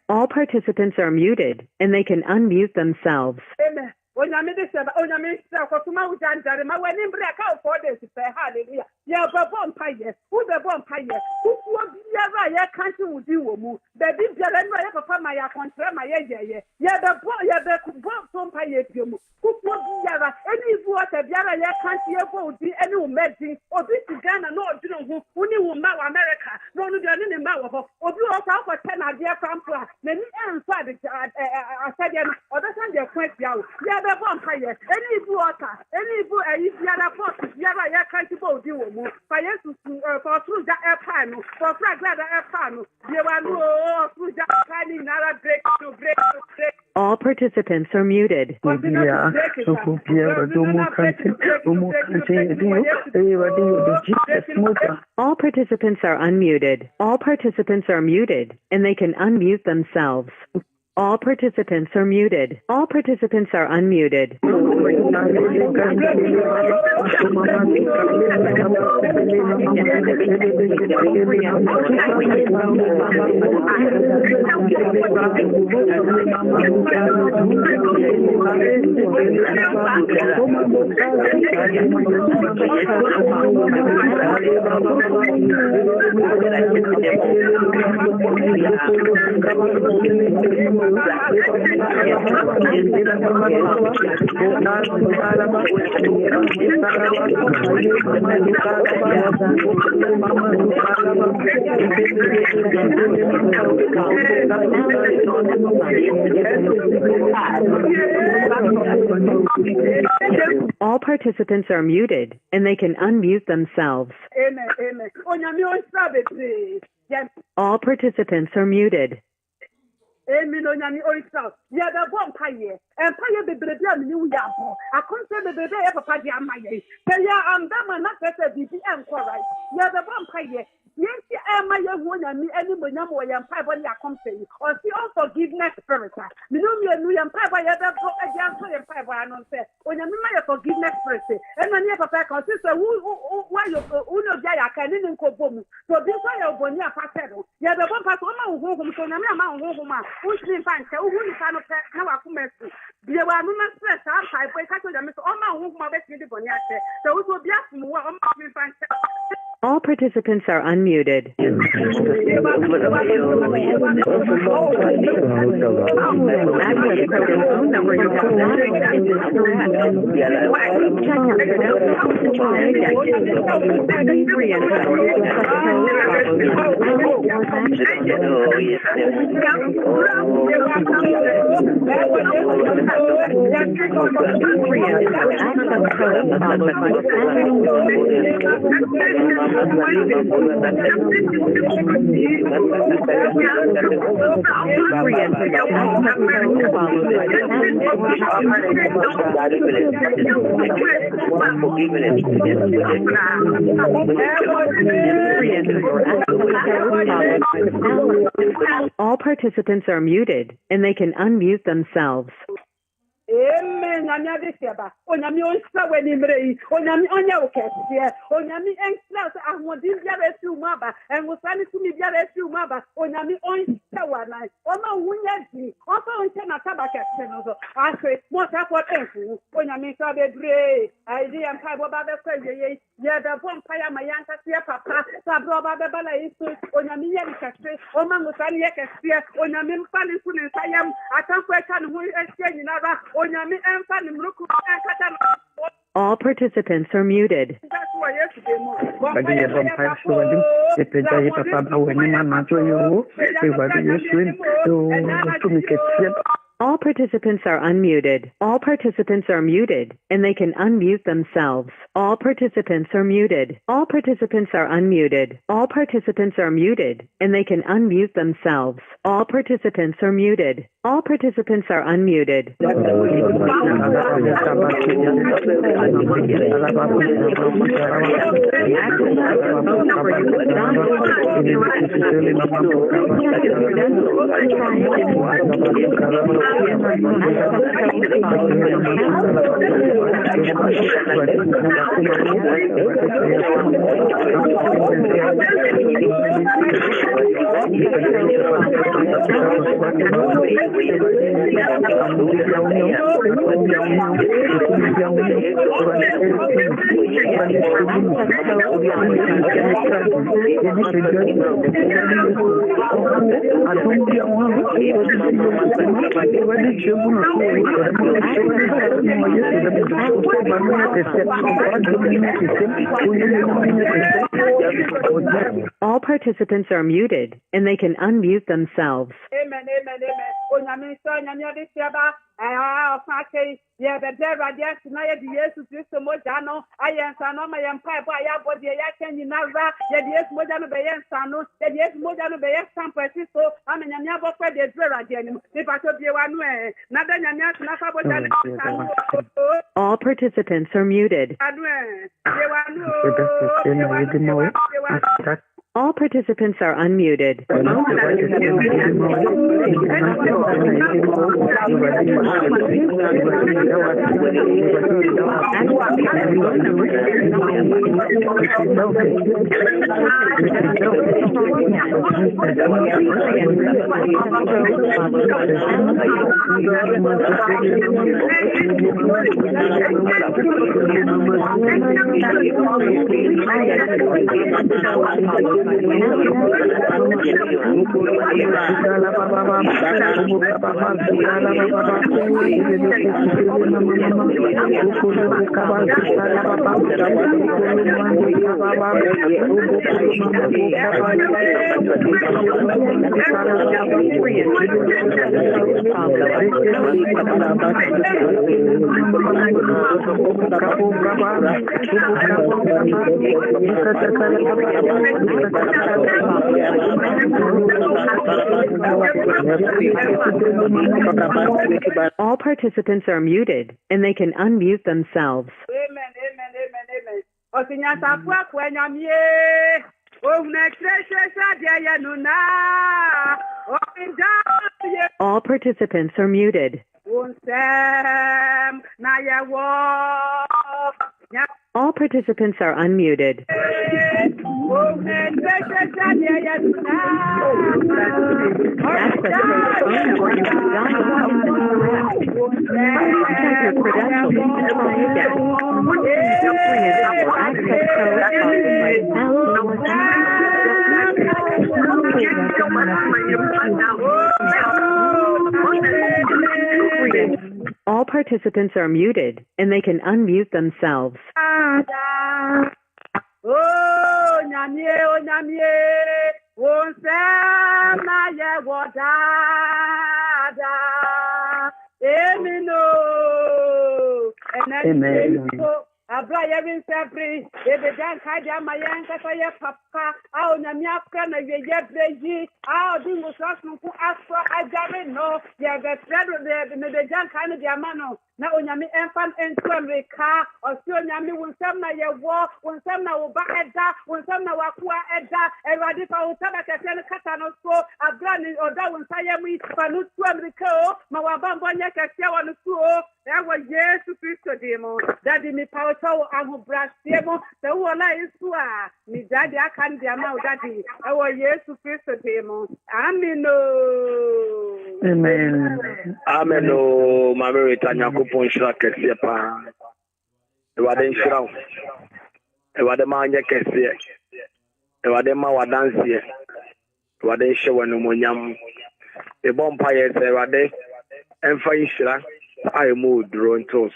All participants are muted, and they can unmute themselves. Yeah, but vampire, who the vampire, who was the country would do, the big general papa, my contra, my yeah, the boy, the vampire, who was the any water, the other country, any medicine, or this is Ghana, no, who knew America, no, the enemy Mao, or do us out for 10 idea from class, then answer I said, or the Sunday quite young, yeah, the vampire, any water, any other forces, the other country will do. For Jesus, for through the air panel, for fragile air panel, you are no through the tiny narrow break to break. All participants are muted. All participants are unmuted. All participants are muted, and they can unmute themselves. All participants are muted. All participants are unmuted. All participants are muted, and they can unmute themselves. All participants are muted. Yeah, the vampire, and fire the baby, New Yabo. I consider the baby of Papa Yamaye. I'm the not better BBM, correct? Yeah, the vampire. Yes, I'm my young one and me, any Monamo and Papa Company, or see all forgiveness spirit. You know me and we and Papa Yada against and Papa and say, when you may forgiveness spirit, and when you have a sister why you know Jaya can in Kobom. So this way of Bonia Patel. Yeah, the vampire who so I'm who's in fancy, who is how I come to. There were no stress, I told them, oh, my whom my best video, so it will be asking more on my fancy. All participants are unmuted. All participants are muted, and they can unmute themselves. Amen. Another Saba. Onami on Sawa Nimre, Onami on your cassia, Onami and Slaus, I want this Yaresu Maba, and was running to me Yaresu Maba, Onami on Sawa night, Oma Winyaki, also on Tena Tabaka Senozo. I say, what up for everything? Onami Sabe Gray, idea and Pabo Baba Crazy, yeah, the vampire, my young Cassia Papa, Sabro Baba Bala is Onami Yakassi, Oma Musani Yakassia, Onami Fanny Funin Sayam, I can't question who is saying another. All participants are muted. All participants are unmuted. All participants are muted, and they can unmute themselves. All participants are muted. All participants are unmuted. All participants are muted, and they can unmute themselves. All participants are muted. All participants are unmuted. All participants are muted, and they can unmute themselves. Amen, amen, amen. Onyame so nyame de siaba ofake ye be de radiant na ye de Yesu Kristo moja no ayensa no ma yem pai ba ya body ya kenyi na ra ye de Yesu moja no be yensa no ye de Yesu moja no be yensa so amenya nyame abofra de de radiant ni pa so bie wa no na da nyame atuna fa boja no. All participants are muted. All participants are unmuted. All participants are muted, and they can unmute themselves. Amen, amen, amen, amen. Osinyasa kwa kwenyamye. All participants are muted. All participants are unmuted. All participants are muted, and they can unmute themselves. Oh, nyamie, oh, nyamie, won't say my water. Amen. Abraham Sabri, the Jan Kaja, my uncle, Papa, our Namiaka, and the Yabreji, our Dingo Sasson, who asked for a Jamin, no, they are the thread of the Jan Kana Diamano. Now, Yami Infant and Swammy car, or still Yami will some na your war, when some now back at that, when some now aqua at that, and Radifa will come at a Catano so, a branding or that when Sayami, Panus Swammy Co, Mawabamba Yaka on the school, there was yes to Christo demo, that in the power tower, I will brass demo, the one I is to me, Daddy, I can't be a mouth, Daddy, I was yes to Christo demo. Amen. Amen. Amen. Oh, my very Ponshra Kesiapa. Ewadin Shrow. Ewademanya Kesia. Ewadema Wadansia. Ewadin Shawanumonyam. The Bompire Evade. And Faishra. I moved drone so.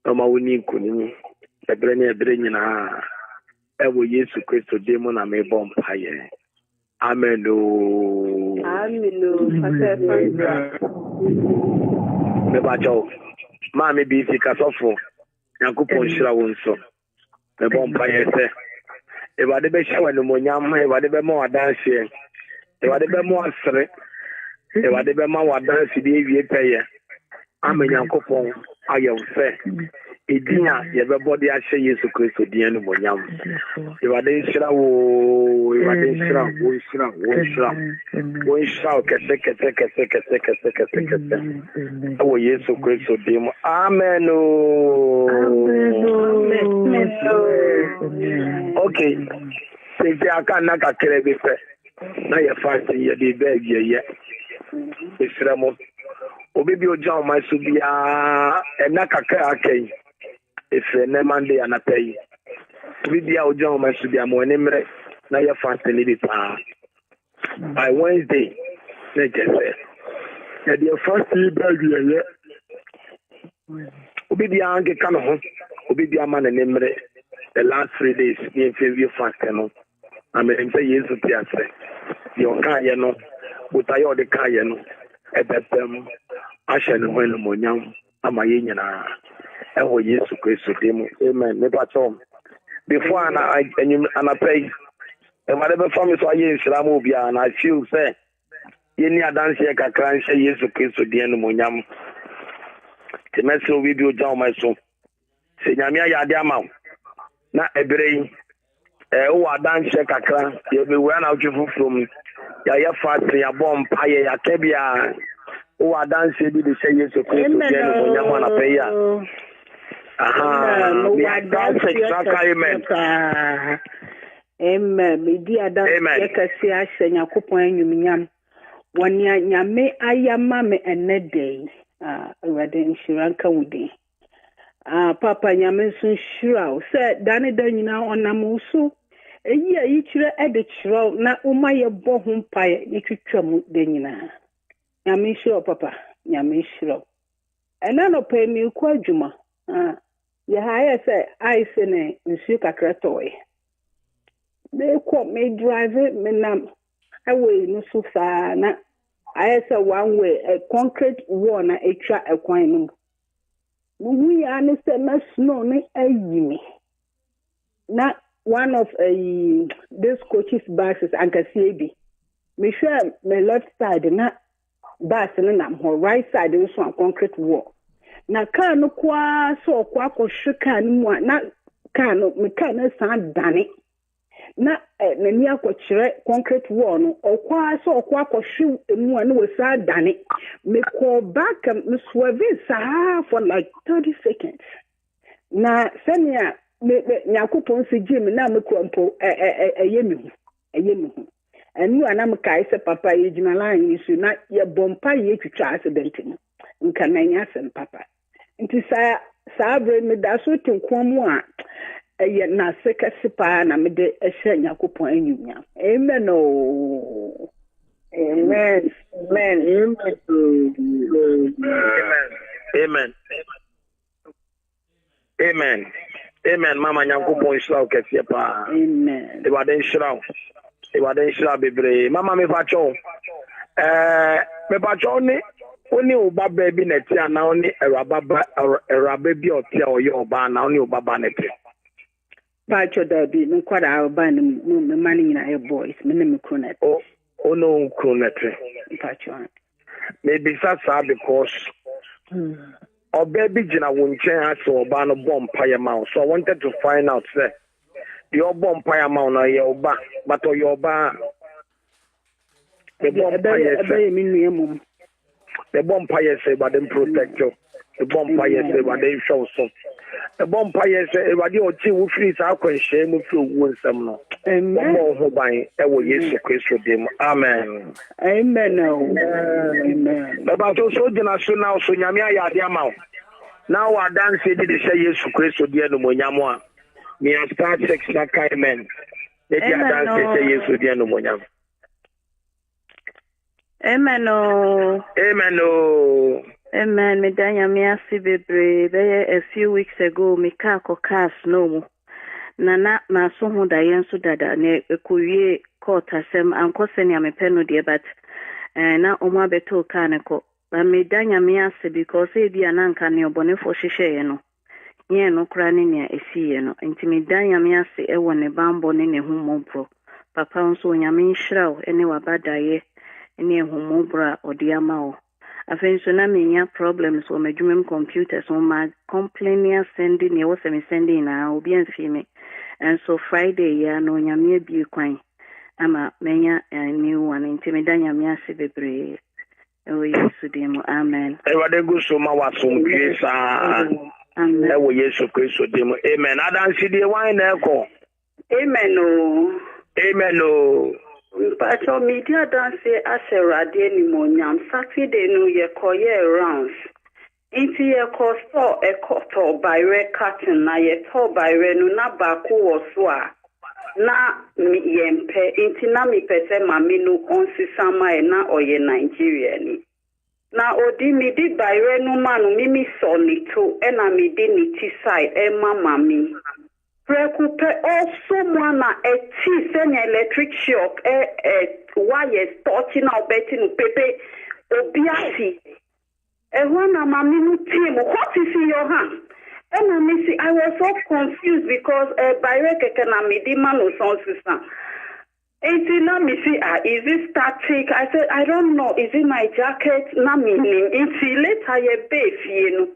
Oma winning Kunin. The Brenny Brenina. Ewo Yesu Christo demon and me Bompire. Amen. Me bacho. Mami bi fi kasofo. Nyankopon hira won so. Me bon pa yese. E wade be hwa no monyam, e wade be ma wadanhye. E wade be ma asre. E wade be ma wadanhye bi ewie peye. Amen Nyankopon ayewse. Edinya ye be body ahye Yesu Kristo dia no monyam. E wade hira wo, e wade hira wo kese. Oh Yesu Kristo dia. Amen. Okay. If I can not a credit, now you're fasting, you're the baby, yeah. It's Ramo. Obibi Ojan, my Subia, and Nakaka came. If a Monday and a pay. Obibi Ojan, my Subia, more name, now you're fasting it by Wednesday. Let's just say, and your first baby, yeah. Obibi Ange come home. Obibi Aman and Emre. The last 3 days, me and Favio fasting. I mean, say yes to the your car, you know, but I order car, you know, at that time, I shall know when the monyam, I'm a union. I will yes to Christ with him. Amen. Never home. Before I pay, and whatever from us, I use Ramobia, and I feel say, you need a dance here, I can't say yes to Christ with the end of monyam. The message will be down my son. Say, Yamia Yadiamau. Na ebrei o adan che kakra ye be we na otwefu from ya ye fast ya bom paye ya kebia o adan che bi de che Yesu Kristo je no monyam na pe ya aha mi adan che kakra amen me di adan ye kasi ahye Yakopon anyumnyam woni nyame ayama me enede awade nshiranka wudi Papa Yamanson Shrow said Danny Danina on Namusu. A year each at the shrow, not Umaya Bohum Pie, you could come Denina. Yamin Shrow, Papa, Yamin Shrow. And I don't pay me quadjuma. Yahaya said, I say, Monsieur Cratoy. They caught me driving me nam. I will no so far. I said one way a concrete wall, a track a coin. We understand that snow me. Not one of these coaches' buses and Cassiabi. Me sure my left side not bus and I'm her right side is on concrete wall. Na car no qua so quaco shukan not car no mechanic sound danny. Na near concrete wall or qua so quaco shoe and one was sad danny. Me call back and Miss Swerve for like 30 seconds. Na Senya Yakupon si Jim na me crumpo a yemu. And you and I'm Kaisa Papa Ejimala is not your bompa ye to try accident. In Cananias and Papa. It is Sabre me da so to Kwamwa. Yet na seka sipa na me de ehye Yakopon anyunya. Amen. Oh. Amen. Amen. Mama Nyankopon Shrow kese pa. Amen. E wade Shrow bebre. Mama me pacho. Me pacho ni oni oba baby neti ana oni eraba bi oti a oye oba na oni oba ba neti. Pacho da bi me kwada oba ni me mani nyina e boys me ne me kronet. Oh no, Cronetry. Maybe that's because or baby Jina won't change or ban a bomb pie amount. So I wanted to find out, sir. Your bomb pie amount or your back, but or your bar. The bomb pie say, but then protect you. The bomb pie say, but they show some. The bomb pie say, but you two freeze out and shame with you win some. Amen. Amen. Amen. About also the national so Yamia Yadiamau. Now I dance it to say yes to Christo dear no Monyamwa. Me I start sex like amen. Let you dance it say yes to dear no Monyam. Amen. Amen. Me danya me asi bebre. A few weeks ago, me car cast no. Na so ho da yen so dada ne ekuwie court asem anko senia me pɛ no de but na omo abeto ka ne ko ba me danya me ase because e bia na nka ne obonefo hyehyɛ no ye no kra ne ne esiye no nti me danya me ase e wɔ ne bambo ne ne humompro papa nso onyame nhyiraw ene wabadaye ene humompro odi ama o afen so na menya problems o madwumem computers on my complaining sending ne wo se me sending na obi anfi me and so Friday ya no onyame abi kwan ama menya new one nti me danya me ase bebre o Yesu demo amen Ewade gu so ma wasomdwe sa amen ewo Yesu Kristo demo amen adansi de wan na eko Amen o. amen o Pacho media dance aserade ni monyam Saturday no ye koye rounds. Inti ye ko store e to bayre cotton na ye to bayre no na baku wo so a na mi yempe inti na mi pese mami no onsisama e na oye Nigeria ni. Na odi mi di bayre no manu mimi so ni to e na mi di ni ti side e mami. Prekupe also mwana eti senya electric shock wires touching out betting pepe obiasi ehwana mami no team what is in your hand and I was so confused because by rekeke na midi manu son sister until me see is it static I said I don't know is it my jacket na me until later ye be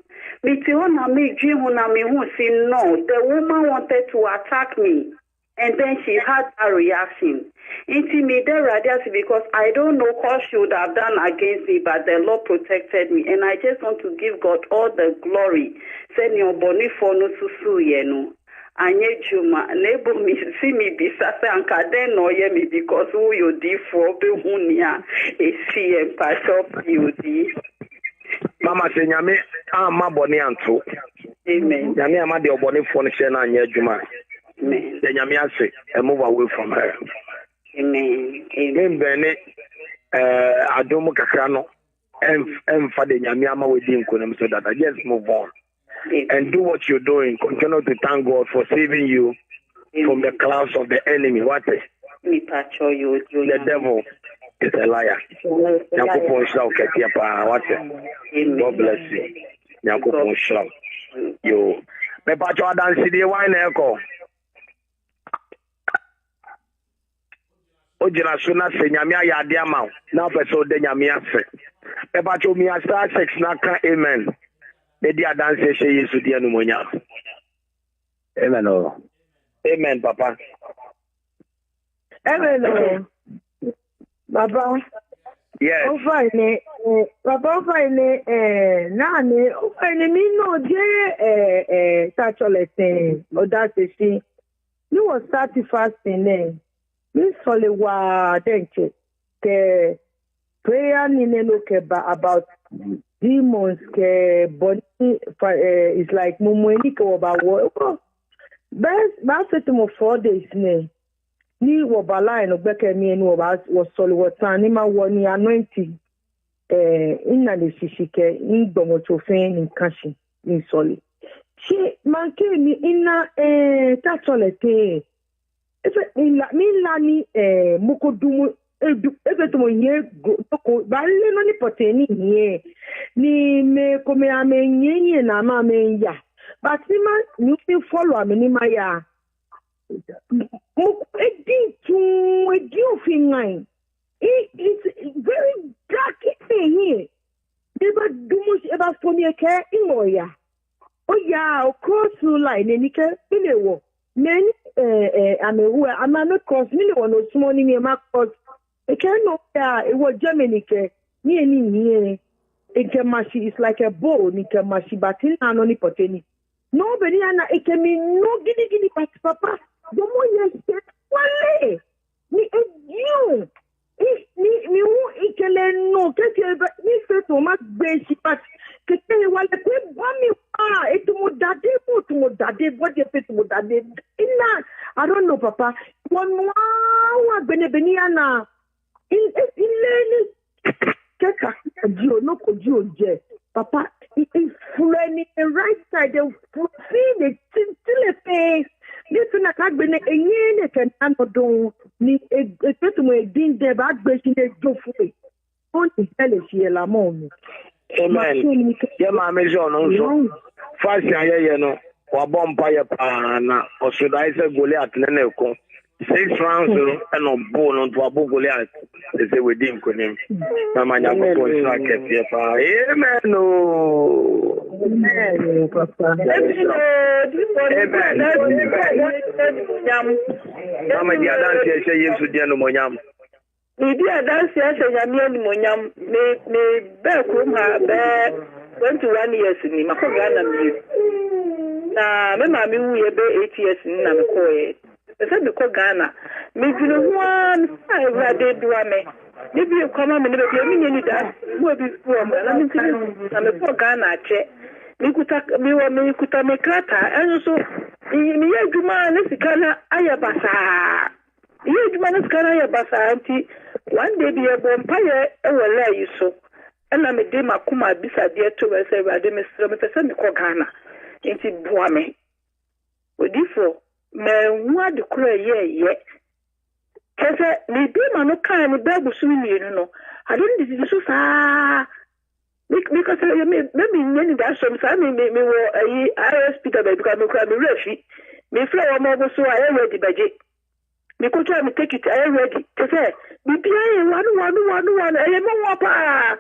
Miti hona me dream hona me who say no. The woman wanted to attack me, and then she had a reaction. Intimidated radius because I don't know what she would have done against me, but the Lord protected me, and I just want to give God all the glory. Send your boni for no susu yenu. Anye juma nebo mi see me bisasa ankaden no ye me because who you di for be hunia e see and pass up you di. Mama say nyame ama boni anto Amen. nyame ama de oboni fo no hye na anya adwuma Amen. the nyame ase and move away from her. Amen. Amen. Bene adomu kakra no emfa de nyame ama we di nkonem so that I just move on. Amen. And do what you're doing. Continue to thank God for saving you from the clouds of the enemy. What is the devil is a liar. Nyakopon shall ketia pa. What is? God bless you. Nyakopon shall. You. Me pacho adansi de wine eko. Ojina suna se nyame ayade ama na peso de nyame afe. Me pacho mi asa sex na ka amen. Dedi adanse she Yesu dia no monya. Amen o. Amen papa. Amen o. Baba. Yes. Baba fine nani fine mi no je tacholete odasesi. You was 31st in mi sole wa denche ke prayer ni ne look about demons ke body is like mumweni ke about what best set mo 4 days ne ni wo bala no gbeke mi enu wo sole water ni ma wo ni anointing inna le sisike ni gbomo to fe ni kashi ni sole she man ke ni inna tacholete efe mi la ni mukodumu ebe to mo nye ko ba le no ni poteni nye ni me ko me amenye na ma me ya but ni ma ni fi follow am ni ma ya mo edi ofin nine it's very dark here never do much about for me ke imoya oya o cross line ni ke bilewo many amewu amano cross ni le wono sumo ni me ma cross e can no it was Germany ke ni ekemashi is like a bow ni kemashi but na no ni poteni nobody ana ekemi no gidi but papa the more you say wale ni you ni who ikele no keke ni se to ma gbe si but keke wale pe bami etumo dade what you say to dade ina I don't know papa one wa beni ana in keka dio no ko dio je papa if fulani the right side they feel the till This na kagbe ne enye ne kenan odon ni etetumo edin de ba gbe si ne jofu. On tele si la mo mi. Amen. Ya ma me jo no so. Fasi ayeye no. Wa bompa ye pa na osudai se Goliath ne ko. 6 rounds and no ball on to Abu Goliath. They say we didn't go him. Mama Nyako ko sa ke pa. Amen. No. Amen, Papa. Mama dia dan se Yesu dia no monyam. Ibi adanse ase nyame ni monyam me be krom ha be 21 years ni makoga na mi. Na me ma mi wu ye be 8 years ni na me koye. Ese me ko Ghana. Me dinu ho an sai rade duwa me. Ni bi ko ma me ne be mi nyeni da. Mo bi fu am na mi tinu na me ko Ghana che. Mi kuta me krata enso mi ye djuma ne sikana ayabasa. Ye djuma ne sikana ayabasa anti one day bi e bompaye e wala yi so. Ena me de makuma bisa de to we say rade me sro me pese me ko Ghana. Enti boa me. Odifo me nwa de kro ye. Kese ni bi ma no kan ni babu su mi no. Ade ndi di so sa because maybe nyani da so me wo ayi RSP da because me refi me flow mo go so I ready baje me ko try me take it I ready kese bi bia wanu e mo wa pa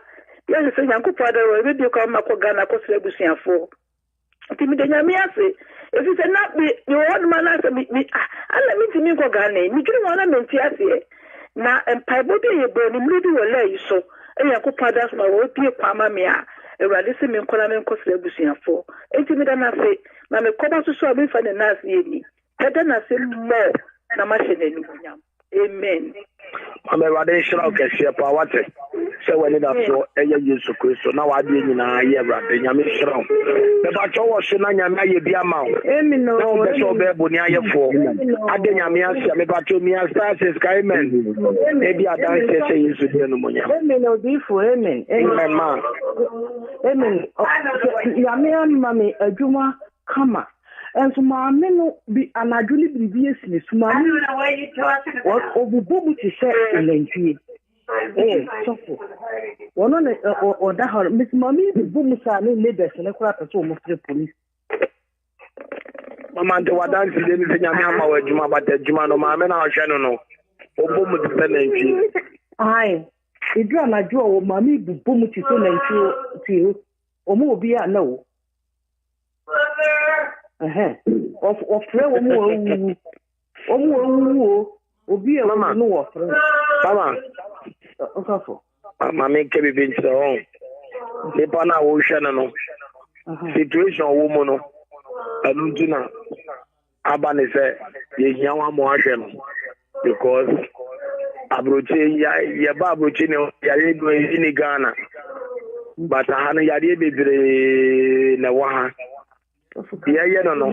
ya se nyanko pa da we bi ko ma ko Ghana ko sre busuafo ti mi de nyame ase if you say not be you want man ase me ala mi ti mi ko Ghana mi kiri wona me ti ase na empaibo bi ye bo ni mredi wala yi so Yakupada ma wo pie kwama me a Ewurade se me nkola me nkosre abusuafo enti me da na se na me koba so so me fa ne nas ye ni da na se mo na ma hye ne nyam amen Mama Ewurade shira ke hye pa wate se wani da so eye Yesu Kristo na wa de nyina ye Ewurade nyame shira me ba cho wo so na nyame aye bia ma o amen no no be so be bo ni ayefo ade nyame asia me ba cho mi asase sky men e bia dan se Yesu de no monya amen odifo amen amen ma amen nyame amma me adwuma kama enso maame no bi anadwuli bibi esini suma obubu ti se elentwie sofo wono ne oda hor miss mami bibu musa ne neighbors ne kura peso mo fere police mama de wadan si de ni se nyame ama wa adwuma ba de adwuma no maame na ahwe no no obo mu ti se elentwie ai idru anadwo wo mami bibu mu ti se elentwie ti o mo obi a na wo of friend obi e mama no wo friend mama okafo mama me ke bi binti on le pana wo hwe no situation wo mu no alunjina aba ne se ye hiawa mo ahwe no because abroche ya ba abroche ne ya re do ni Ghana but ha no ya re bebre na wa ha ye no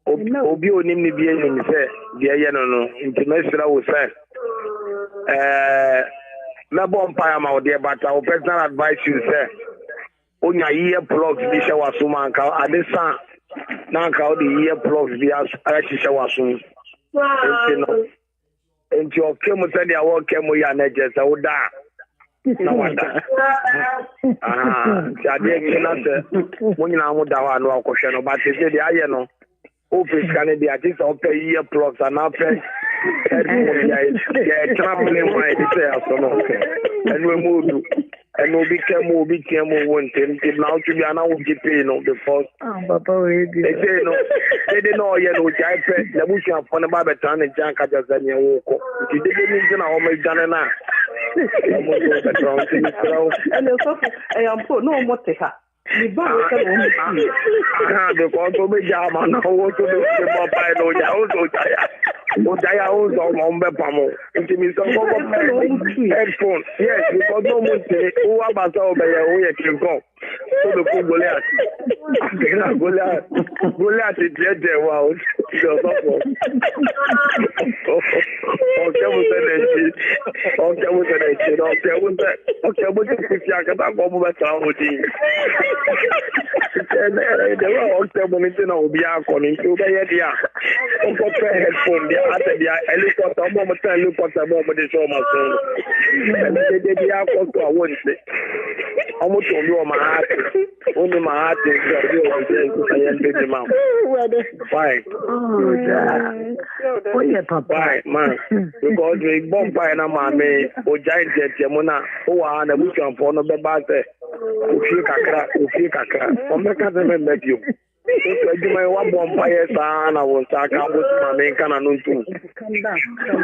obi onim ni bi enim se ye no intimesira wo se na bompa ma ode bata o personal advice you say onya year plugs bi she wasuma nka adesa na nka o de year plugs bi a wasun enti o kemu se dia wo kemu ya na je se wo da na wada jadi kina se mo nyina mo da wa no akohwe no ba te se dia ye no o fiskane dia ti so pay year plugs na fe yeah, traveling my no and we moved and we became wanted now to be an hour no because they say no they didn't know yet no jipe the bush and for the babetan and janka just then you walk it didn't know how much done now and I am put no more take her. Because to be jama na wo to be papa no ja o so ja o so mo mbe pamo nti mi so go headphone yes because no mo say o abasa o be ye o ye kinko So the Goliath is dead. Wow. Only my heart is why? Oh yeah, Papa. Why, man? Because we bomb by na mame o giant yemuna o wa na buch on for no be ba se o fi kakra o me ka se me medio o di my one bomb by sa na won sa ka bo mame kana no ntu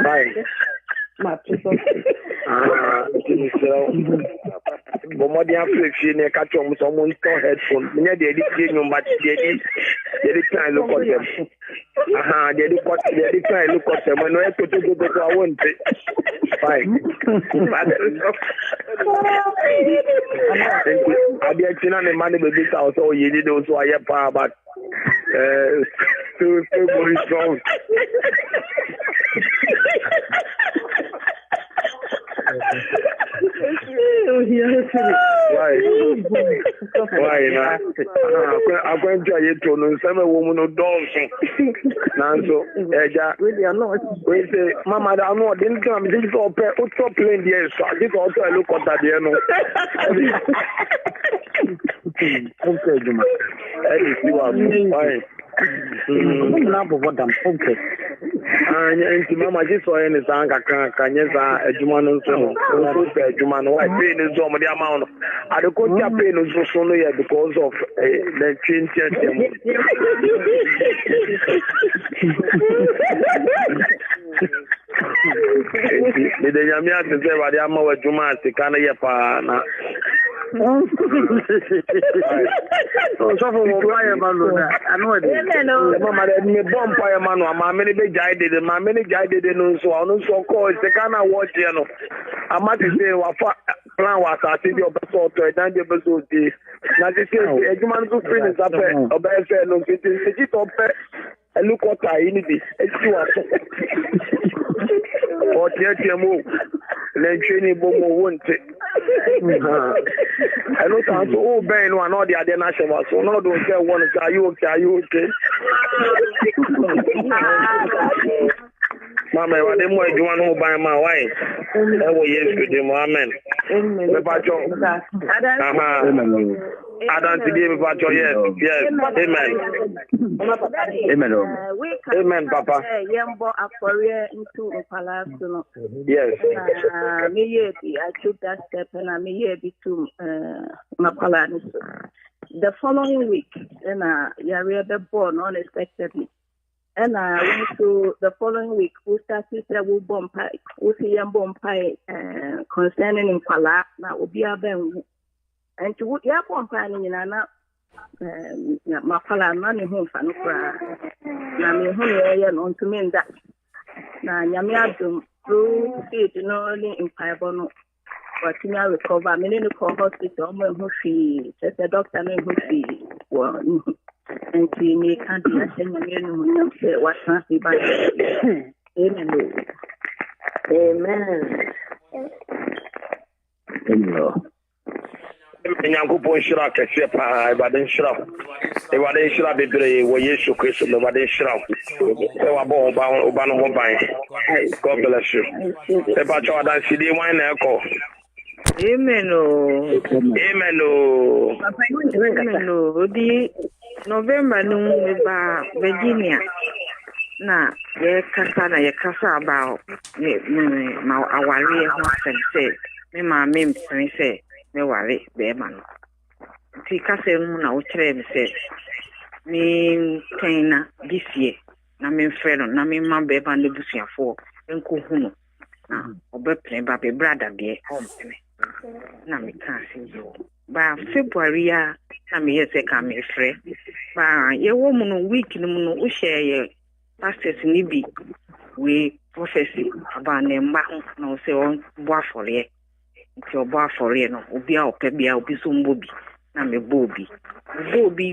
bye Bomodi aflection ne catch on someone store headphone. Me dey edit you but dey try look at them. Dey try look at them. No e to go I want it. Fine. Abi atina ne man be bit out so you did also aye pa but to very strong. Why not? I'm going to get to some woman who don't. Nanso, Eja, we say, Mama, I know, didn't come, this is all playing the so I think also I look at that, you know. Okay, Juma. You are fine. And Mama just saw any song, can you say, Juman, so Juman, why pay is some of the amount? I don't go to pay no so yet because of the change. The Yamia to say, what I'm over Juma, the Kanaya. So I know it. Mama, me bomb fire man, my many big guided, my many guided, and so on. So call the kind of watch, you know. I might say, what plan was I see your episode to a 90 episode. Now, this is a human to finish up a bad fair, no, it is up and look what I need. It's you up. Or TMO, then training bomb won't take. I know that all Ben one or the other national, so now don't say one is are you okay? Mama, what them way do one who buy my wife? That was yesterday, amen. Adam today, yes, amen. Amen, Papa. Into Palazzo. Yes. I took that step and I may be to Mapalanis. The following week, and Yaria born unexpectedly. And I went to the following week, we started to bomb pie, we see a bomb pie concerning in Pala, now will be a ben. And to what you're complaining in Anna Mapala, money home for no cry. Now, me home on to mean that. Now, Yamiadum, through it, only in Paibono, but you know, recover. I mean, the hospital, who she, just a doctor named who she was. And she may can't be a singing what's not be by Amen. Amen. Amen. Nyankopɔn hyira kɛseɛ paa Awurade nhyira bebree wɔ Yesu Kristo mu Awurade nhyira sɛ wabɔ ɔba no ho ban. God bless you. Sɛ patwa wadansidie wan na ɛkɔ. Amen. Odi November no ba Virginia na ye kasa about ma aware ho asɛm me ma me say me ware be ma no ti kasa mu na wo kyerɛ me sɛ me kaina this year na me frɛ no na me ma be ba no busuafo enko hu no na obɛplen ba be brother be ɔmpene na me ka yo ba February na me yɛ sɛ ka me frɛ ba ye wo mu no week no mu no wo share ye pastors ni bi we prophecy aba ne mba ho na wo sɛ on bo afɔre nti obo afɔre no obi a opɛ bia obi so mbo bi na me bobi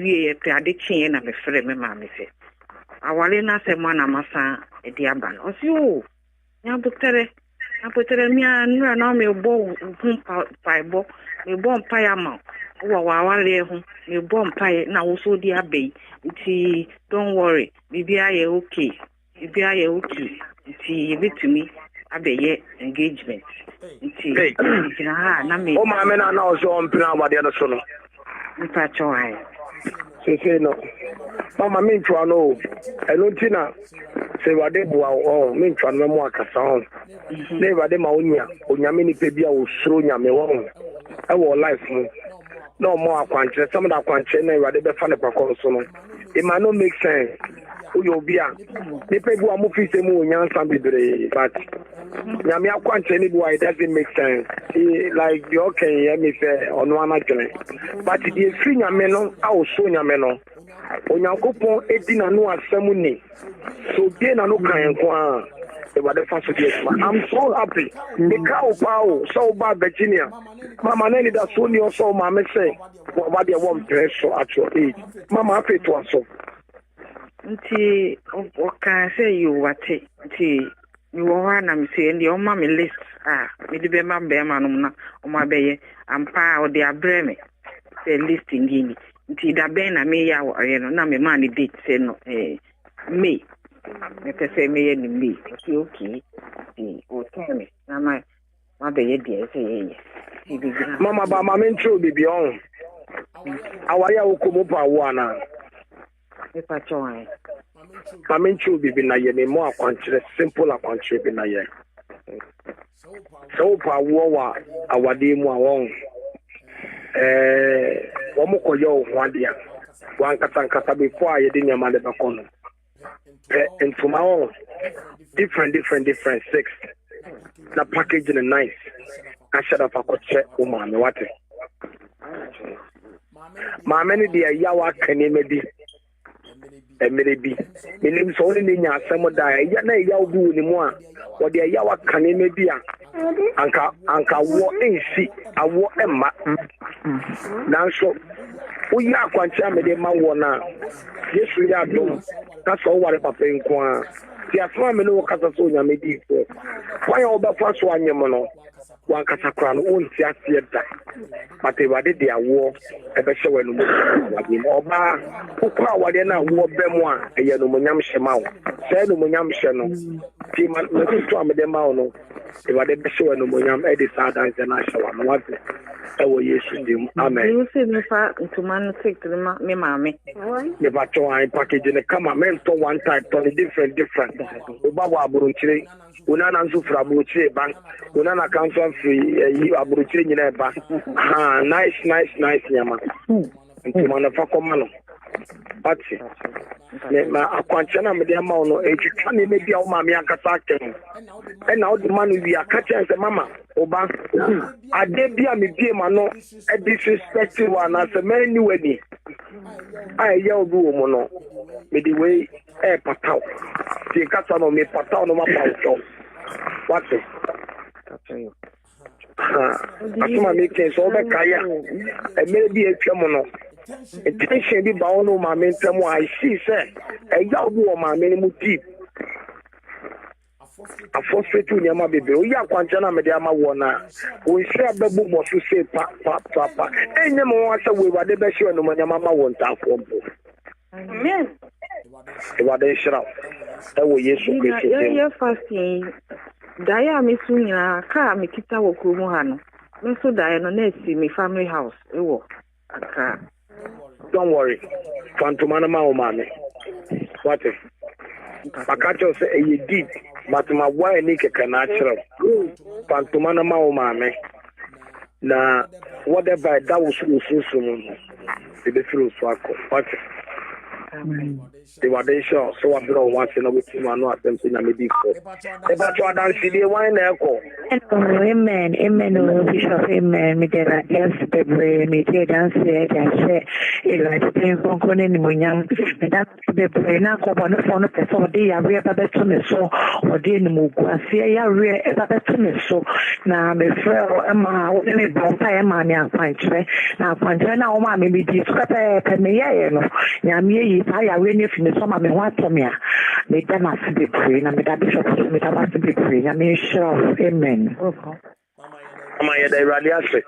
wie pe ade kyen na me frɛ me ma me sɛ awale na sɛ mo na masa e di aba no si o nya botere mi anura na me bo hu paibo me bo mpa ya ma wo wa awale hu me bo mpa na wo so di abai nti don't worry bibia ye okay nti bitumi abeye engagement nti kina ha na me o ma me na ozo mpina abade no so no nta choai se no mama me ntwa no eno ntina se wade bua o me ntwa no mo akasa ho ne wade ma onya me ni pe bia o suro nya me wo e wo life mu no mo akwanche some da akwanche na wade be fa ne pakọ so no it might not make sense uyo bia ne pe bua mo fi se mu onya nsan bidre but nya me akwanche ni bua it doesn't make sense like you okay hear me say ono anagene but the free nya me no a o so nya me no onyankopon edina no asem ni so de na no kan ko a e wade fa so de I'm so happy the cow pow so bad Virginia mama na ni da so ni so ma me say what they want pressure at your age mama happy to so nti o kan say you wate nti you wa na me say ndi o ma me list me de be ma no na o ma beye ampa o de abre me the list ngini nti da ben na me ya wo no na me ma ni date say no me pese me ye ni me okay o tell me na ma be ye die say ye mama ba ma me ntro bibi on awaya okomo pa wo ana e pa choai ma me ntro bibi na ye me mo akwankyere simple akwankyere bi na ye so pa wo wa awade mu awon wo mo koyo ho ade a wan kata before aye de nyama le bakono ntoma on different 6 na package in nice I should have akoche uma me wate ma many dia yawa kaneme bi emere bi minim so ni nya asem da ya na yawo bi woni mu a wo dia yawa kaneme bi a anka wo ensi awo emma nanso oyi akwanche amede ma wo na Yesu ya dom na so ware papa nko a ti afọ me no kasa so nya me di fo kwa ya obafa so anyem no wan kasa kra no on ti asie da pate wade de awo e be hye wanu mo wade oba kokwa wade na wo be mo a eye no mo nyam hye ma wo se no mo nyam hye no ti ma to amede ma wo no e wade be hye wanu mo nyam e de sa dan se na hye wa no wade ewo Yesu dim amen you say me fa ntuma no take me maame ne ba to an package ne kama men to one type to different oba wa aburuchire una na nso fra aburuchire ban una na council free yi aburuchire nyina ba ha nice nyama ntuma na fa koma no pati ne ma akwanche na me de ma no etwa ne me bia o ma me akasa aken e na o de manu wi akache nse mama oba ade bia me bia ma no e disrespect wa na se many wedi ai ya obi wo mo no me di we e pataw ti kasa no me pataw no ma pawo what asuma me ken so be kaya e me bi etwa mo no attention bi ba ono ma me ntemu I see say e ya obi wo ma me mu deep a frustrate you nyama bebe o ya kwanja na me de ama wo na o nsia bebu mo so say pa enye mo wa say we wade be hye no nyama ma wo ntafo mpo Amen. e wade shira e wo Yesu Kristo ye fasting daya me su nyina ka me kita wo kromu ha no me so daya no na esi me family house e wo aka don't worry fantomana ma o ma me what if Pakacho say e deep but my why ni keke na achiro fantomana ma o ma me na whatever that was so e be feel so akọ what The wade show so what bro wants to know with him and what them in a medical. About your dance the wine echo. Amen. Bishop, amen. Me tell yes, baby. Me tell dance here. Say, like the phone in Munyam. Me that baby na ko bono phone person dey ya re baba to me so. Odi ni mu kwase ya re baba to me so. Na me frɛ ma wo ne bonfa ya ma me akwankyerɛ. Na akwankyerɛ na wo ma me bi di pepe me ye no. Nyame yi pa ya re ne fi me so ma me ho atomia. Me da na se be pray na me da bishop me da ba se be pray. Nyame show. Amen. Mama ye da irade ase.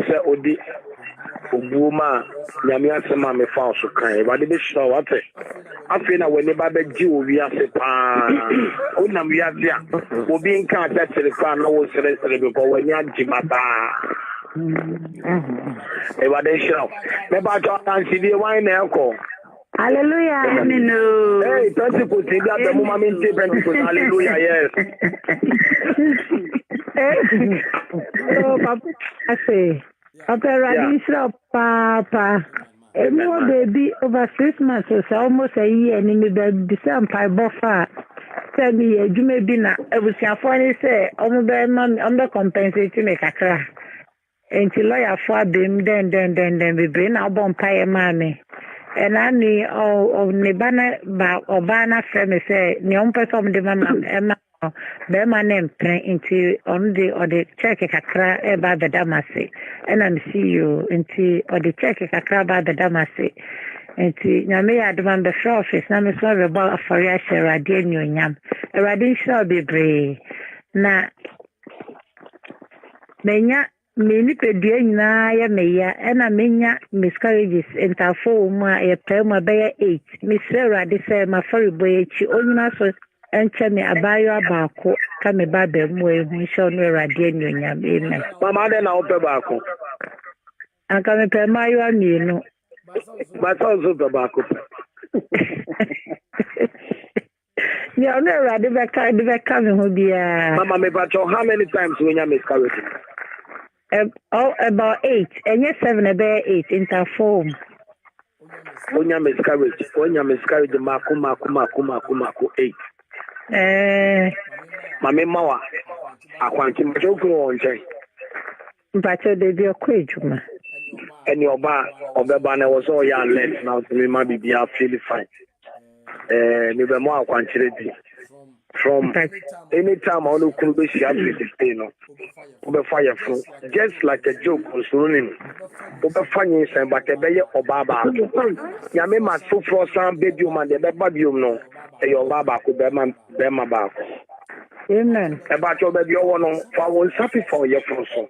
Se odi obuoma nyame asema me fa so kan. Irade be show what? Afi na we ne ba be gi owi ase pa. Onam wi ase a obi nka atere fa na wo sere be ko wani agibata. Irade show. Me ba jo kan si die wan na eko. Hallelujah. Amen. Hey, Pentecost, you got the moment in Pentecost. Hallelujah, yes. Oh, Papa, I say, Papa, Radisha, Papa. Everyone, baby, over 6 months or so, almost a year, and in the December, buffer. Tell me, you may be now. I was your funny say, under compensating make a cry. Until lawyer for them, then, we bring our bonfire money. And I need Nibana Obana Femi say, Nyompers the Mama Bema name into on the check a cra about the Damasi. And I see you into or the check a cra about the Damasi. Into Namia demand the office, Namis about for Yasha Radin Yam. A radin shall be brave. Na Menya. Me pedua nyina ya meya na menya miscarriages entafo mu a ye pema be 8 Mr. Radi say ma fori boy echi onyina so enche me abayo abako ka me ba be mu ehu sho no Radi enyonya amen. Mama de na ope bako. Anka me pema yo amienu. Ba so zo bako. Ya no Radi be ka me ho bia. Mama me ba how many times when you miscarriage? About 8 and yes 7 about 8 interform. When you miscarriage, Maku 8. Mame Mawa, I want to joke on Jay. But they be a quijuma. And your bar of the banner was all your left now to me, maybe be feeling fine. Never more quantity. From any time I look could be no over fire from just like a joke was running over funny but a bay or baba. Yame must so for some bedroom and the babium no your baba could be my back. Amen. About your baby one for one happy for your person.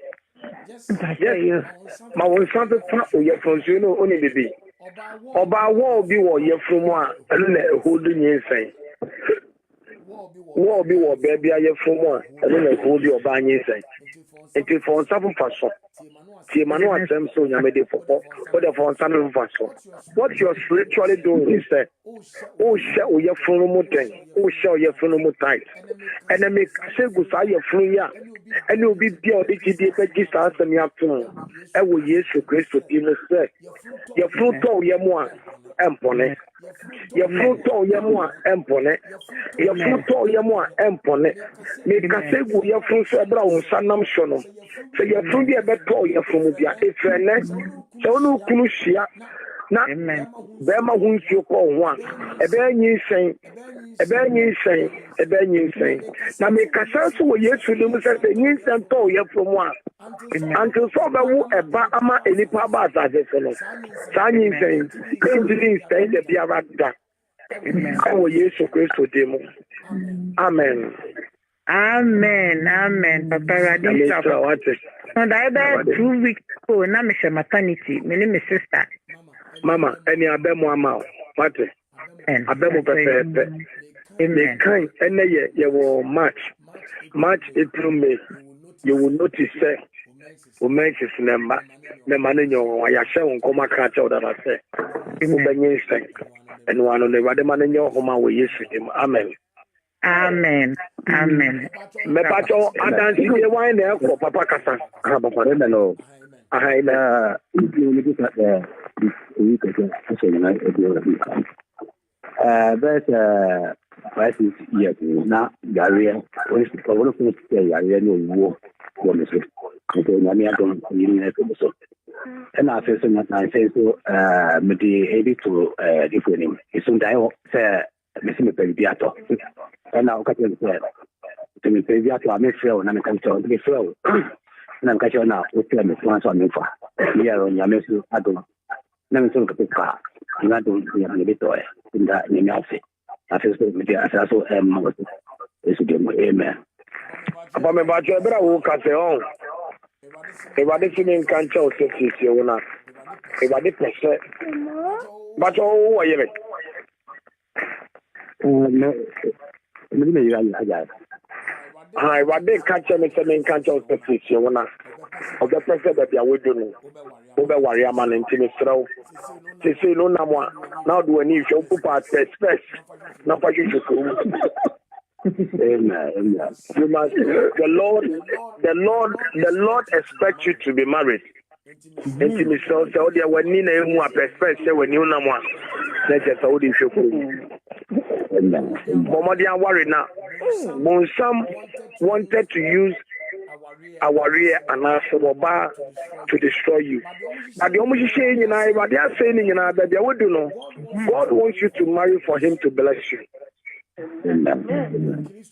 Yes, my one something for your person only baby. Oba wall be what you're from one and holding insane. War be what baby I have from one, and then I hold your bany say. And if for some fashion, Timano and them soon I made it for for some fashion. What you're spiritually doing is that, oh, shall your funeral thing, oh, shall your funeral tight. And I make say good I your funeral, and you'll be beyond the GD stars and the afternoon. I will yes to grace to Timo say. Your fruit all your one, empone. Your fruit all your one, empone. Your fruit all your one, empone. Make a say good your fruit so brown, sanam shono. So your fruit be a better your from your if you're next. So no kunushia. Na bema hu nsuo ko ho a ebe anyi sen na me kasa so wo Yesu dem se nyi sen to ye from one until so ba wu eba ama enipa ba azaje so no sa nyi sen enjini sen de biara da wo Yesu Kristo dem amen Papa Radisha no da ebe 2 weeks ago na me she maternity me ni me sister Mama, any abemo ama, what? Abemo pepe. Me kind, any year you will March, April, May. You will notice say, who makes his number, the man in your Yasha and Koma Kacho that I say. Who bring and one on the other man in your home will use him. Amen. Me pacho, I dance in the wine there for Papa Casa. I have a we could say like a deal of but 5 years now, Garia, was the problem of the area no war. Okay, I don't need so. And I say so, maybe 80 to different. It's on dial, say, Missing Peviato. And now, cut it to me, Peviato, I may fail, and I'm going to be slow. And I'm catching now, with them, once on me for. Yeah, on your message, I don't. Never took a big car. And I don't see a bit toy in that name outfit. I feel as also am. It's a game, amen. About me, but you're better walk at your own. If I didn't in control, you know, if I didn't, but oh, I have No, I what they catch me in control, you know, of the person that you are with you. Over warrior man and Timmy Strow. They say no more. Now do any show put express. Not for you to Amen. You must the Lord expects you to be married. Intimate so there when Nina who are express when you know one. Let's just hold in show. Bombardier worried now. Some wanted to use our rear and our bar to destroy you. But the only saying you know, what they are saying you know that they would do know. God wants you to marry for Him to bless you.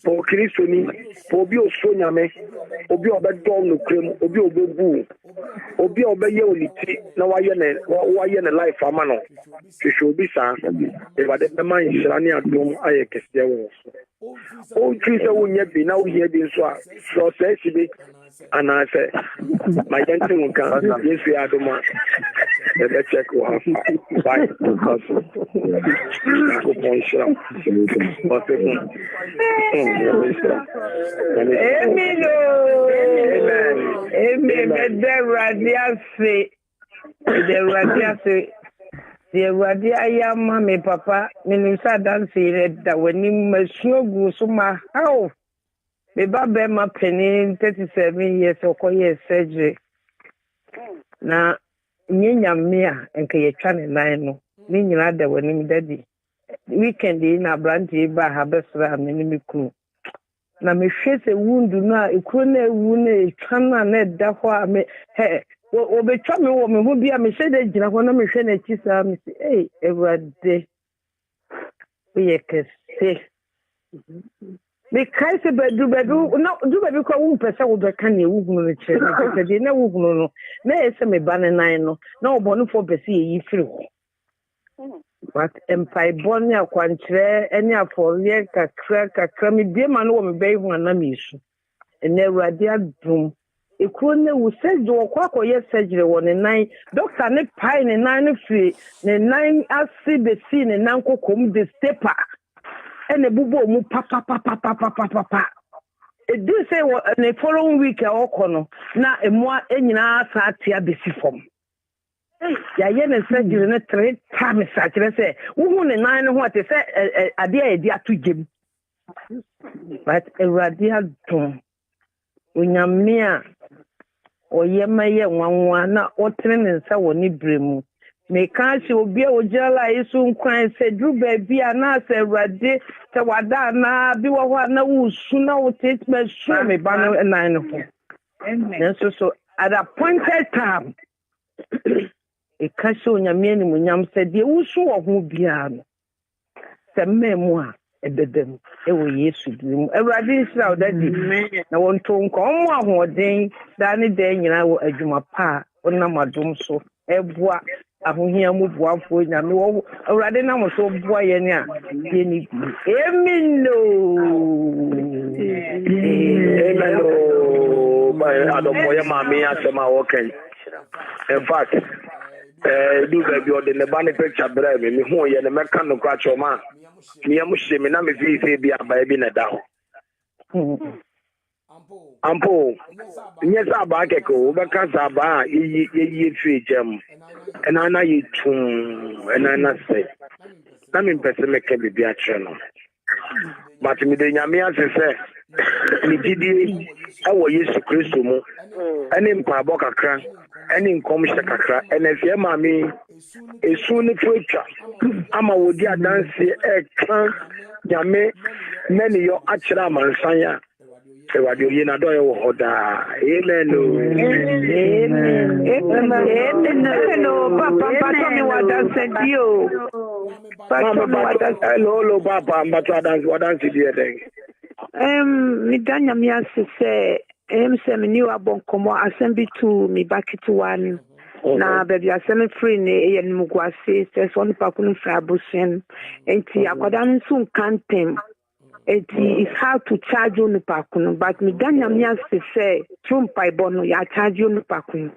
For Christoni, for be Osonyame, Obi Obedom no krem, Obi Obobu, Obi Obeye Oliti, na wa ye ne life amano. She should be sa. If I the man Shirani adom aye kese wo. O Christ wo nye bi na wo ye bi so say she be and I say my gentle one can yes we adoma. Let's check what bye because the Radia Mammy Papa, Minisa dancing that when you must go so my how. The Baba my penny 37 years or surgery. Now, Ninya Mia and Kayachan Nino, Nina that when him daddy. Weekend in a brandy by Habesra, Minimi crew. Now, me face a wound do not, a crone wound, a chana net, that why me, hey, what be trouble woman will be a message. I want to mention a cheese. I say, hey, every day we can say. Because do no do baby ko wo pesa wo beka na ewu gunu ne chere because de na wo gunu no na ese me ba ne nan no na obonu fo pesa yi firi ho but empai boni akwankyere eni aforiye kakra me bie ma no wo me bai hu na me su ene awurade adum ekuro ne wo surgery wo kwakoye surgery wo ne nan doctor ne pai ne nan ne firi ne nan asi be si ne nan kokom de stepper and a bubo mu papa. It did say the following week a corner. Now a more enina satia besifom. Ya yen surgery na 3 times such say who ne 9 what they say a dear to give. But a radial tone. Unyamia or yemaye one or training sa woni bremu. Me can't show be a jala is soon crying, said, Drew baby, and I said, Raddy, Tawadana, be what now sooner would take me, show me, banner and 9 of them. And so at a appointed time, a cashew, Yamin, when Yam said, the Usu of Mubian, the memoir, a bedem, it will yes to do. A Raddy saw that I want to come one day, Danny Day, and I will a Juma pa, or Namadum so, a bois. Ahunhia mu buafo nya me wo awurade na mo so bua ye ne a ye ni amen by adomoye mami asema okay in fact do baby o de ne ba ne picture bra me hu ye ne meka no kwa choma me am hye me na me fi bi aba bi na da ho ampo nyesa aba keko be ka sa ba yi fi jam and I know you too, and I not say, I'm in person make a baby at channel. But me, the Yamias say, ne didi ɛwɔ Yesu Kristo mu ɛne mpaabɔ kakra ɛne nkɔmhyɛ kakra ɛna fie maame esu ne fuatwa ama wodi adanse ɛka nyame na ne yo akyerɛ amansan a Ewadi oye na doye wo hoda. Amen. Papa mi wadanse dio. Hello papa mbato wadanse dio den. Mi danya mi asese se mi ni wa bon komo asembi tu mi bakiti one. Na baby asem free ne ye nimguase se so nipa kunu fra abusen. Enti akwada nso kantem. It is hard to charge you nupakunu, but me danya mias to say, Trumpai bono, ya charge you nupakunu.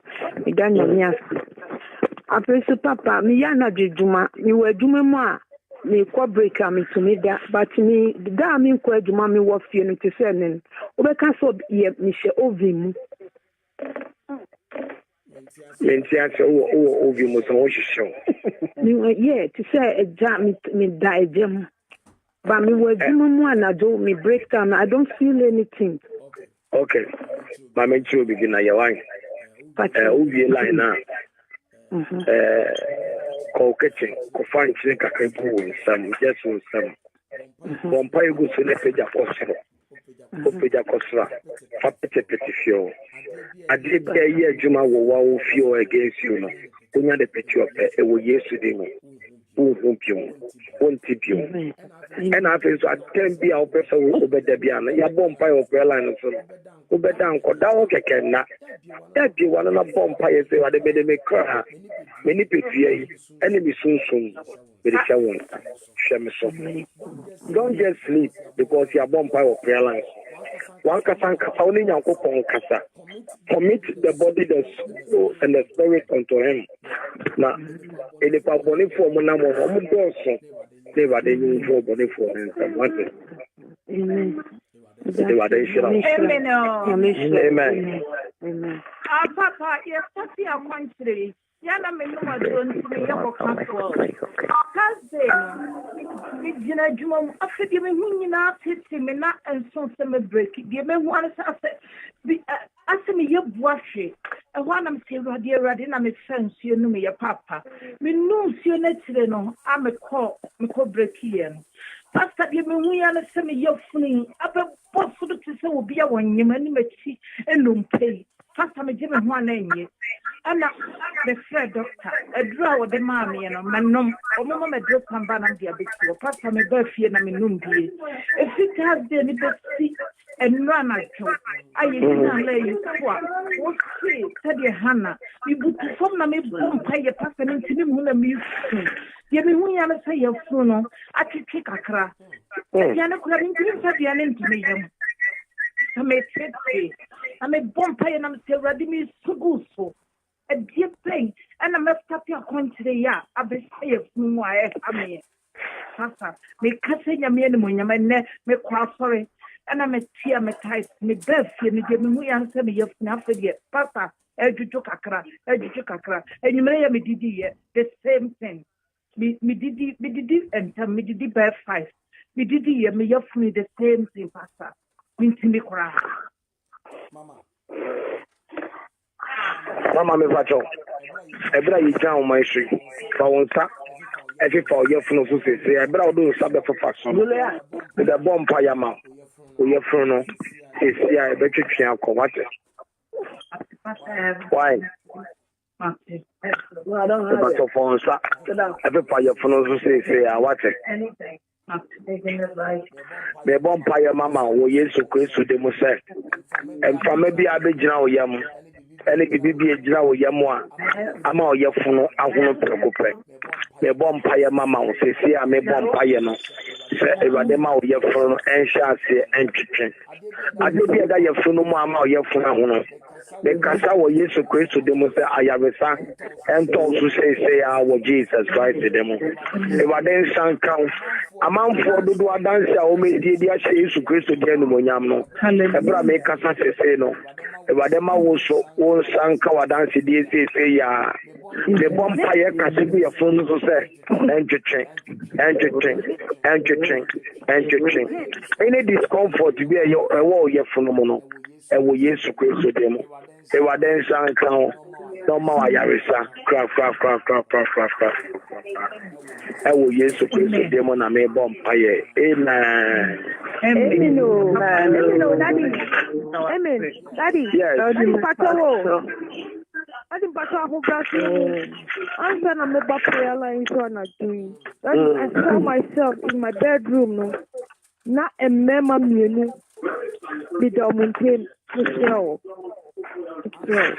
Me danya mias. Apesu papa, me yana de juma, me were juma, me kwa breaker me to me that, but me, the damn in kwa juma me was feeling to send. Obeka so ye, me she ovim. Mentia o ovim so show. Yeah, to say a jam me die jam. But me was one I do me break down. I don't feel anything. Okay. But me too begin na yawan. Ubi line na. Ko kitchen, ko find chin kakaipu some just some. Bompa you go to the peja kosra. Ko peja kosra. Fa pete fio. Ade be ye adwuma wo fio against you no. Kunya de pete op e wo yesterday no. Won't tip you. And I feel so I can't be our person who better be on your bomb pie of airline. Who better down, go down, okay, can not. That be one of the bomb pies, they were the better make cry. Many people, enemy soon, with the shower. Don't just sleep because you're bomb pie of airlines. One Kasanka, only Yanko Kasa. Commit the body, the soul, and the spirit unto him. Now, in the Paboni for Monamo, they were the new for body for him. Amen. They were the Amen. Amen. Papa, yes, that's your country. Yana me no adon to me yako kanko. Kaze me gina juma afedi me hu nyina tete me na enso se me break. Di me hu an sa ase me ye boahwe. E ho anam se rade na me fansuo no me ye papa. Me nu nsuo na tire no a me ko break ye no. Pastor di me hu ya na se me ye funi abe bofu to se obi a wonyema ni machi enumpe. Pastor me je me hu ananye. And the Fred doctor, a draw with the mammy and a man, or mamma drop and ban on the abyss, or Pastor me birthday and a minumbi. If it has the liberty and run at you, I didn't lay you what say, said your Hannah, you would perform me boom pay your pastor into the moon and music. You mean, we are say your funeral, I could kick a crack. Yana grabbing to the end to me. I may say, I may bomb pay and I'm still ready me so good so. A dear thing, and I must tap your country. Yeah, I be safe. I mean, Papa, me cussing a man when my neck, me cross sorry, and I'm a tear, me tight, me death, me give me answer me of nothing yet. Papa, Edukakra, and you may have me did the same thing. Me did, and tell me did bear 5. Me did me of me the same thing, Papa. Mean to me cry. Mama me vacho. Ebra yi jan my street. Fa wonsa. Efi fa oye funu so se. Ebra odo sabe for faction. The bomb fire ma. Oye funu. Esi a ebe twetwe akọ wate. Why? Eba to fa wonsa. Efi fa oye funu so se a wate. Me bomb fire mama wo Yesu Kristo de mo se. Emfa me bi abegyina oyam. Ele bibi ejira wo yamwa ama oyefunu ahono prekope me bompa ye mama wo sesi a me bompa ye no se ewade ma oyefunu enhya ase entwetwe ade bi eda yefunu mu ama oyefunu ahono de kasa wo Yesu Kristo de mo se ayabesa ento so se ya wo Jesus Christ de mo ewade sankan amanfo dodo adanse a o me di ahye Yesu Kristo de no monyam no ebra me kasa se no ewade ma wo so sanka wadanse die se ya The bomb fire can be a phone to say, and any discomfort to be a wall, your phenomenon, and we yes to create a demo. They were then sang crown, no more Yarisa, craft. I will yes to create a demo and I may bomb fire. Amen. Amen. Daddy. Yes. I think Papa who got I'm gonna make up prayer line so I'm not doing. I saw myself in my bedroom, no. Not a mema me the dominant show.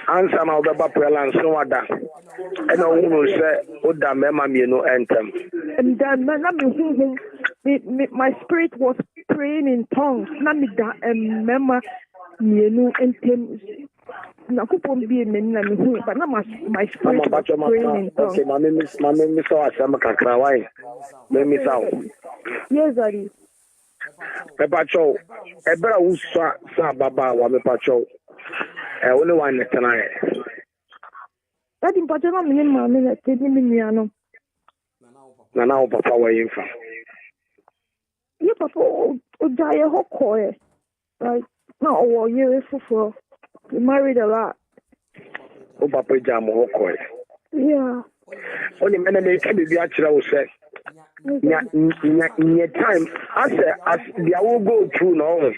Answer now the prayer line so what that. And I will say, what the mema me no anthem. And then my spirit was praying in tongues. Not me that and mema me no anthem. Na kupon bi men na me hu but na my spirit was praying in tongues. Okay, my name is Asama Kakrawai. Let me sound. Yes, Daddy. Pepacho, Ebra Usa Sa Baba wa Pepacho. Only one tonight. Daddy, Pacho na me ma me na tedi me nuano. Na na papa wa yimfa. Ye papa o jaye hokoe. Right. Na o ye fufu. You married a lot. Oh, Papa Jam Hokoy. Yeah. Only men they can be actually say. In your time, as the will go through now.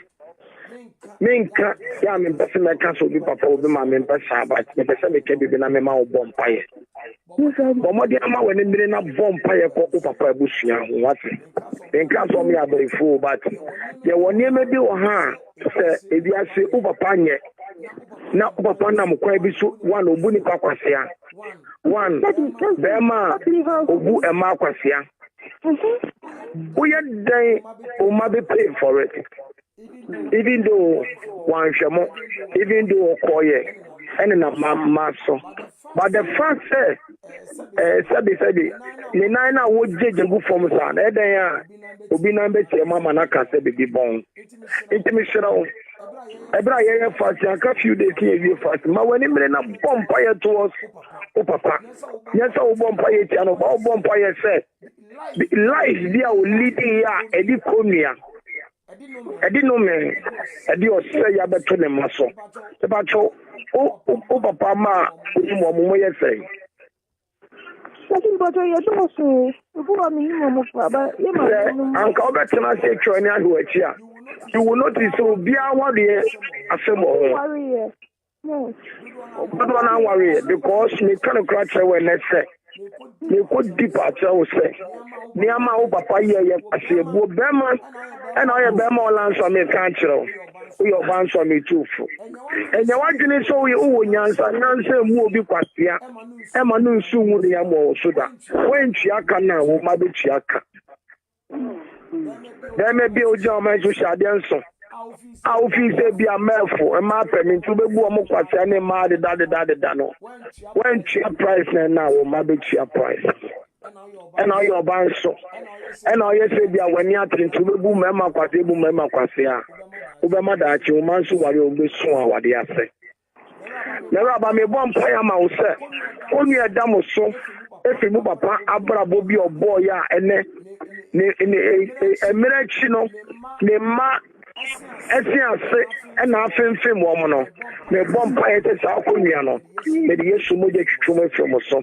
Minka, yeah, I'm in person, I can't be Papa of the man in Passa, but the person can be in a memo bomb fire. But what the amount when they didn't have bomb fire, Papa Bushia, what? Then come for me, I very full, but there were near me do her. If you say over panye. Na papa na mukwa bisu one obu ni kwasia one bema obu ema kwasia uye den o ma be pay for it even though one shemo even though okoye ene na mama so but the fact say sabi ni nine na wo jeje gu form sa na eden ya obi na be tie mama na ka se be bon intimi shira Ebra ye fast a few days here fast. Ma when him na bomb fire to us. Oh papa. Yes, o bomb fire ti ano ba bomb fire say. Life dia o lead ya edi komia. Edi no me. Edi o say ya beto ne maso. Se ba cho o papa ma mo mo ye say. Nothing but you do so. Before me mo baba. Ye ma. Anka o beto say tro ni ahu achi a. You will notice so be our dear assemble. No. But don't worry because me can't crash when I say. Me could deep at your say. Niama papa ye say bo bema and I bema land so me can't show. We are bound for me too. And you want to so we nyansa mu obi kwasia. E ma no nsu mu de am so da. When chiaka na wo ma be chiaka. There may be a German social dance. Our fees be a mouthful, a map, and to be more any mad daddy. When cheer price now, maybe cheer price. And all your bands so. And all you say, be a when you're to be boom, Mamma Quasia. Ubama that you man so what you'll be soon what they are saying. Never about me bomb fire mouse. Only a damo so. If you move papa, Abra Bobby or boy, and a miracle, the ma. Ese and na film woman me bomb fire te sa akonia no me de yesu moje twitwom afem so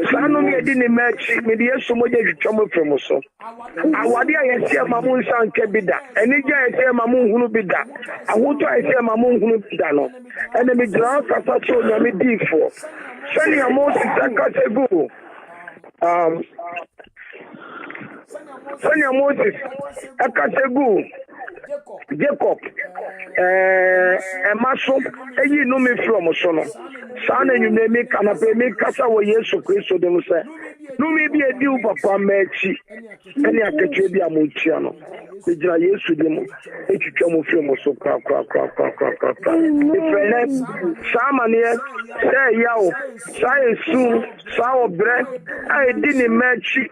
sanu me di ne match me de yesu moje twitwom afem so awade ayese mamu nsan ke bida eni je ayese mamu hunu bida awoto ayese mamu hunu bida no ene me gra kasa so nyame di fo sani amosi sakategu Sonia Moses Akategu Jacob Emaso eyi no me from so no saa na you me kana pe me kasa wo Yesu Kristo dem say no me be a deal papa mechi any akache bi amochia no ejira Yesu de mo etwitwa mo fie mo so kwa ifrene samane say yawo say su sawo bre ai di ni mechi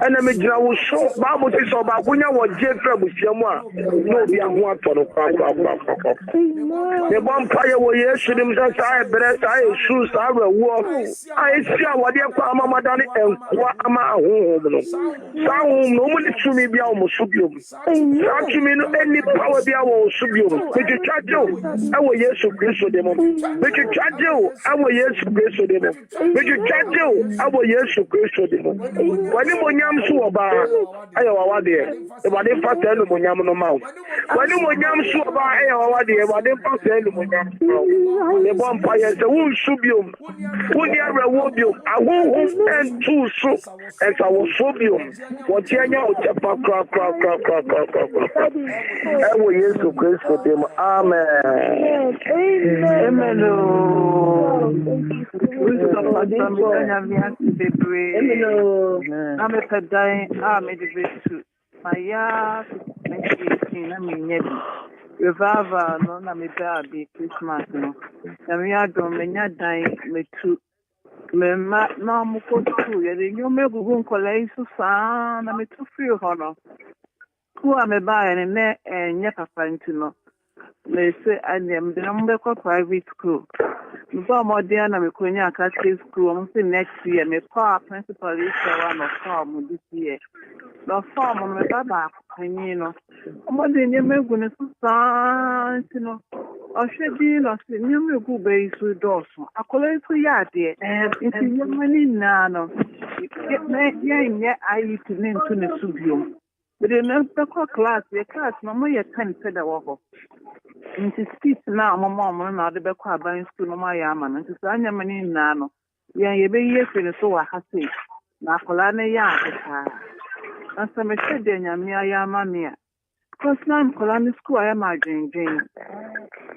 ana me jira wo so Bible ti so ba kunya wo je fra busiamu a no bi aho atoro kwa the bomb fire wo Yesu dim say bre say su say wo ai sia wo de kwa mama dani enkwa ama ahonhom no sahom no mo ni tumi bia o mo so biom tumi no any power bia wo so biom me twajo awo Yesu Kristo de mo me twajo awo Yesu Kristo de mo me twajo awo Yesu Kristo de mo wani mo nyam so oba ayo wawa de e ba de fata no mo nyam no ma wani mo nyam so oba ayo wawa de e ba de fata no mo nyam e bo mpa ye se wo so biom wo ni ara wo biom ahonhom and two so as I was so biom wo tianya o chapa kra awo Yesu Kristo de mo amen Amen. I'm a dying army to my revival, no, I'm a baby Christmas. And we are doing dying me too. Mamma, you may go college to son, I'm a too free honor. Who am I buying and net and yet I find to know. They say I am the number of private school. Before more dear, I'm a Konya Catholic school. I'm saying next year, my power principal is one of farm this year. The farm on my baba, you know. I'm wondering, you may go to science, you know. I should be lost in your good base with Dawson. I call it for yard, dear. If you have money now, yeah, I used to name to the studio. But in the class, your class, Mamma, you can't say the walk. Nti speech na mama na de bekwa ban school no my ama nti sa anya mani na no ye be yefe ne so wa hase na akola ne ya aka asa me se de nyame ya ama me a cause na akola ne school ya ma dwendwen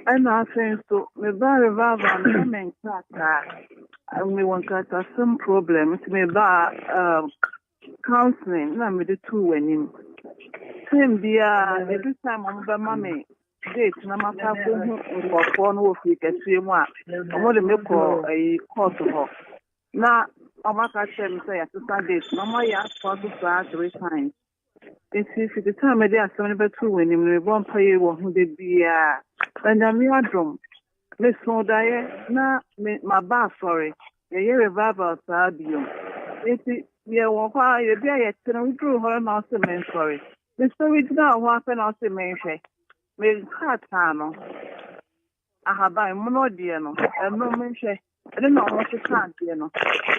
ana asen so me ba revival na me nkata me won kata some problem it me ba counseling na me de two wanim same dia every time I'm ba mama date na maka ko no ofi kase mu a omo de meko ai court ho na amaka chem say assistant date na mo ya for to 3 times if the time dey asem be two when me bon paye wo hu de bia na me adrom me so dae na me ma ba sorry ye revival sa biom eti ye wo kwa ye bia ye tena we drew ho na so me sorry me story na ho afa na so me hwe me katano ahaba muno die no eno menhwe ene na o se kante no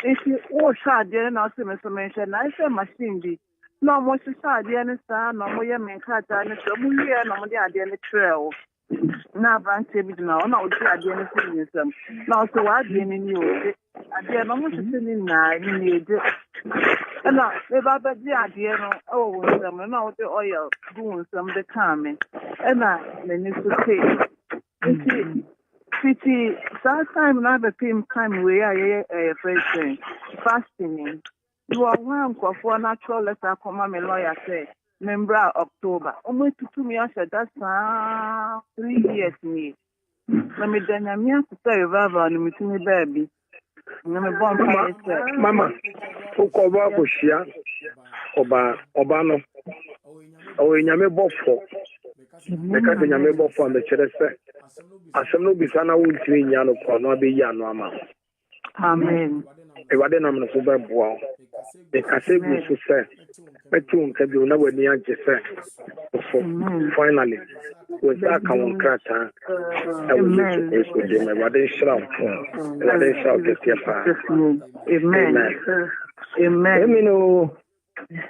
esi o shade na o se me so menhwe na ise machine bi na mo se shade ne sa na mo ye men kata ne so mu ye na mo de ade ne trail na branch bi na o na o de ade ne so ni sam na o se wa ade ne ni o de ade no mo se ni na ni de na me ba ba di ade no o wo sam na o de oil gun sam de kame na me ni so say Fiti, time na the same time we are fasting. You are one for natural letter come my lawyer say member October. Almost to me I said that's 3 years me. Let me then I'm here to say revival and me to me baby. Mama, ukoba kushia oba no. O nyame bofo. Meka de nyame bofo am chere se. Asem no bisa na wuntiri nya no ko no be ya no ama. Amen. E wade na me so be boa. E ka se gu so se. Metu nka bi na wani age se. Finally, we sa ka won krata. E wo Yesu Kristo de me wade shram. Wade shram de tiafa. Amen. Amen.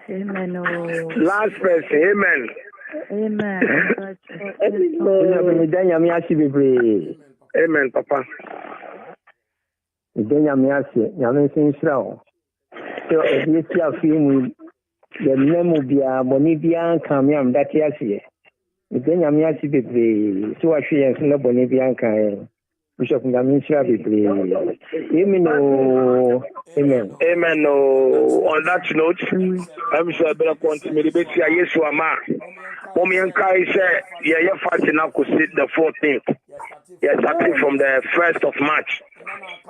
Amen. Last person, amen. Amen. Amen, Papa. So this year film the name bia boni bia kan me am date ase. Then am yasi bebre so ahwe yen so boni bia kan Bishop Ngamisha Bibli. Amen. Amen. On that note, I'm sure I better continue to be yes, you are ma. Mommy and Kai said, yeah, fasting now could sit the 14th. Yes, starting from the 1st of March.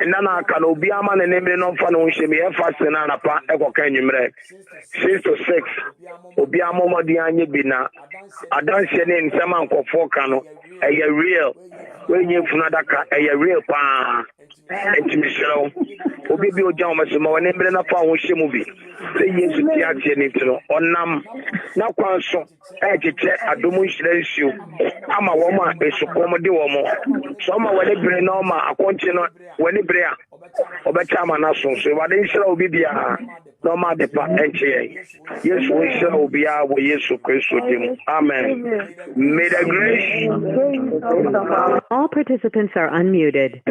And then I can be a man and name no fun when she may have fasting and a part echo can you make 6 to 6. Obia Momo Dianya Bina. I don't see any in some uncle for cano. A real. When you Funadaka, a real pa. And to Michelle. Obibio Jamasimo and name no fun with she movie. Say yes to Tiatino on Nam. Now, Quanso, Edge, I do much issue. I'm a woman, a Sucomodi woman. Some are when they bring normal, a continent, when they bring Obachama Nason. So, what they shall be normal department. Yes, we shall be our yes to Christ with him. Amen. May the grace. All participants are unmuted.